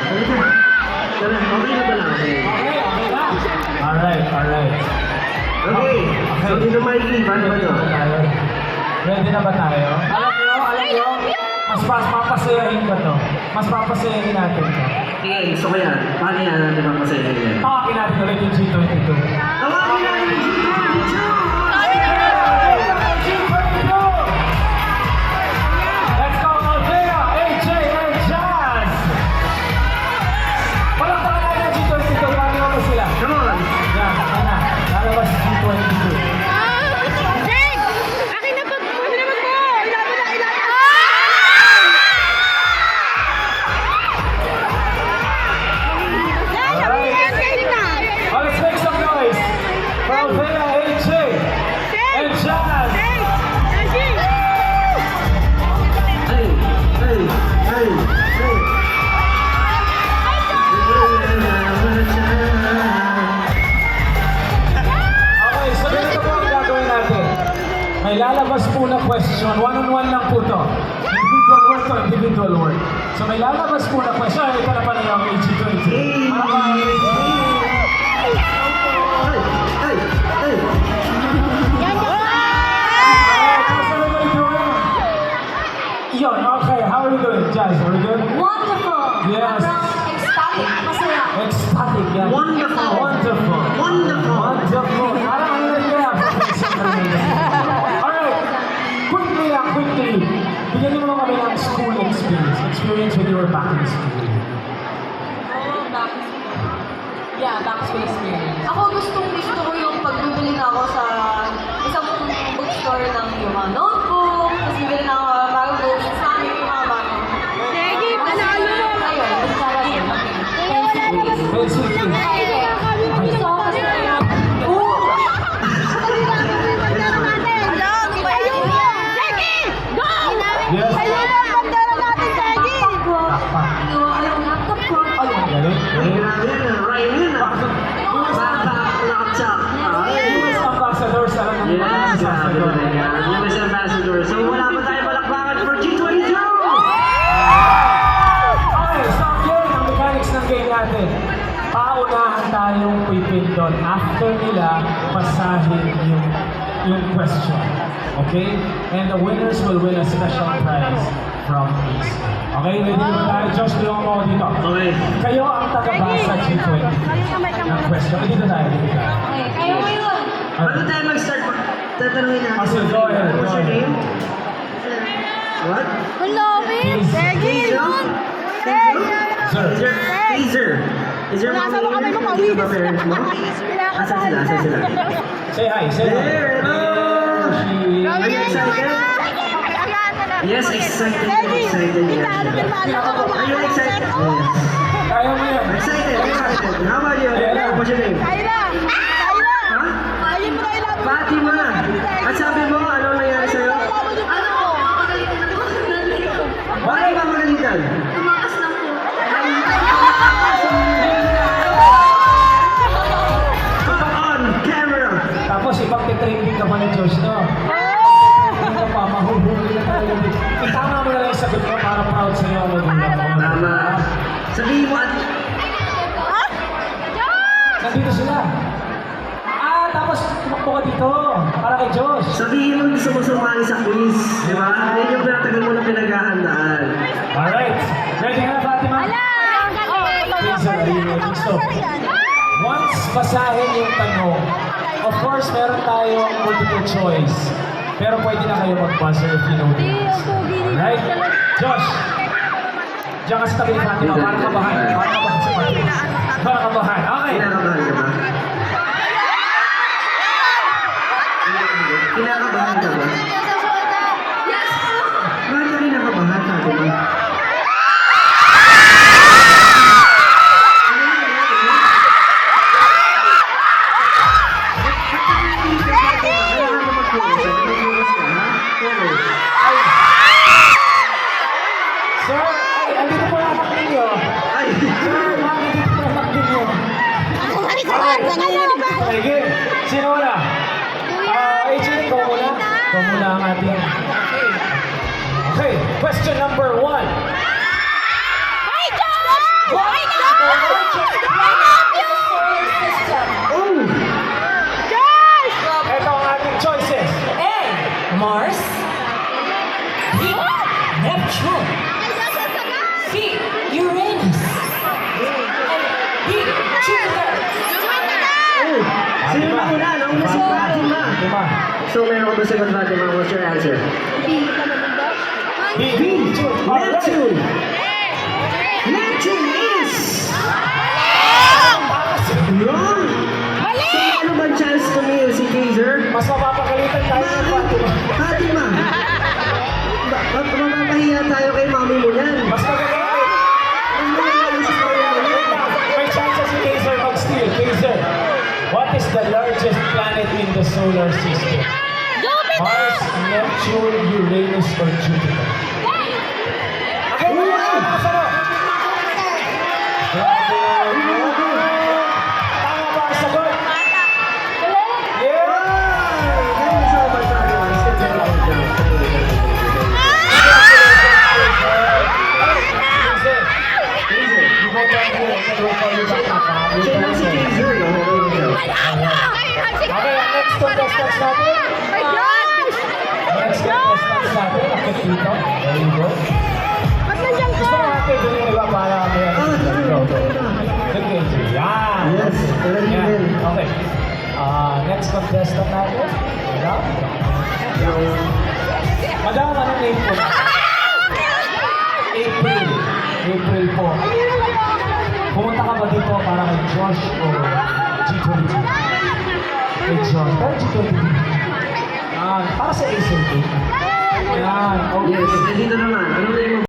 Okay na ba lang? Okay. Okay na. Alright. Okay. So, dito Mikey, paano ba ito? Ready na ba tayo? Alam nyo, mas papasayahin ba to? Mas papasayahin natin to. Okay, so kaya, paano yan natin mapasayahin yan? Tawakin natin ulit yung G22. Tawagin natin yung G22! Let's go, Althea, AJ, and Jazz! Palakpakan natin ang G22. Paano naman sila? Come on! Yan, sana. Lalabas G22. Let's make some noise for Althea, AJ, and Jazz! Hey! Okay, so ganito po ang gagawin natin. May lalabas po na question. One-on-one lang po to. Individual word to individual word. So may lalabas po na question. Ito na pala yung AG22. Yun, okay. How are we doing, Jazz? Are we good? Wonderful! Yes. Ecstatic, masaya. Ecstatic, yeah. Wonderful. Wonderful. Parang ano na kaya? Alright. Quickly. Bigyan niyo naman kami ng school experience. Experience when you were back in school. Back to school experience. Ako gusto ko yung pagbibili na ako sa isang bookstore ng yung mga notebook, tapos bibili na ako bagong books sa amin yung mga bago. Sige, panalo mo! Ayun, magsara din. Pencil case. Gusto ko kasi Yes. Galing. US ambassadors, alam mo mga ambassador. US Ambassador. So wala pa tayo palakpakan for G22! Okay, so yun ang mechanics ng game natin. Paunahan tayong pipindon after nila basahin yung question. Okay? And the winners will win a special prize from us. Okay, ready na tayo? Josh, tulungan mo ako dito. Okay. Kayo ang taga-basa G20 ng question. Dito tayo. Okay, kayo mo yun. Bago tayo mag-start, tatanungin natin. Ah, sige, go ahead, What's go your ahead. name? What? Sir. Is your mommy here? Ba parents mo? Asan sila? Say hi. Say hi. There! Hello! Are you excited? Yes, excited. Are you excited? Yes. Kaya mo yan. Excited. How about you? What's your name? Ha? Fatima! At sabi mo, anong nangyari sa'yo? Bakit ba magalitan? Tumakas lang po. On camera! Tapos ibang titraining ka pa ni Josh, no? Hindi ka pa, mahuhuli na tayo. Itama mo na lang yung sagot mo para proud sa'yo ang magulang mo. Tama. Sabihin mo at... Nandito sila. Tapos tumakbo ka dito. Para kay Josh. Sabihin mo gusto mo sumali sa quiz. Di ba? Yan yung pinatagal mo na pinaghahandaan. Alright. Ready ka na, Fatima? Please, are you ready? So, once basahin yung tanong, of course, meron tayong multiple choice. Pero pwede na kayo mag-buzzer if you know the answer. Alright? Josh, diyan ka sa tabi ni Fatima. Para kabahan. Para kabahan sa Fatima. Para kabahan. Okay. Kinakabahan ka ba? Kinakabahan ka ba? Bakit ka kinakabahan, Fatima? Sir, andito po ang anak ninyo. Ay! Sir, andito po ang anak ninyo. Sige, sino wala? AJ, ikaw muna. Ikaw muna ang ating. Okay, question number 1. Hi, Josh! So, meron ka ba sagot, Fatima? What's your answer? B. Neptune! Neptune is wrong! So, ano ba chance tumingin si Kaiser? Mas mapapagalitan tayo ng Fatima. Fatima! Mapapahiya tayo kay mami mo yan. Mas magagalit. Ang nangyayari sa mami mo yan. May chance si Kaiser mag-steal. Kaiser, what is the largest planet in the solar system? Mars, Neptune, Uranus, or Jupiter? Okay, mga mo. Grabe naman. Tama ba ang sagot? Yeah! Thank you so much, Fatima. Stay there lang dyan. Kaiser, you go down here. Siya lang si Kaiser, no? Okay, ang next contestants natin. Next contestants natin. Akit dito. There you go. Gusto mo natin doon yung iba para may go. Good Kaiser. Yan. Yes, correct Yan. din. Okay. Next contestant natin. Madam. Madam, anong name po? April. April po. Pumunta ka ba dito para kay Josh o G22? Kay Josh. Pero G22. Para sa ASMP.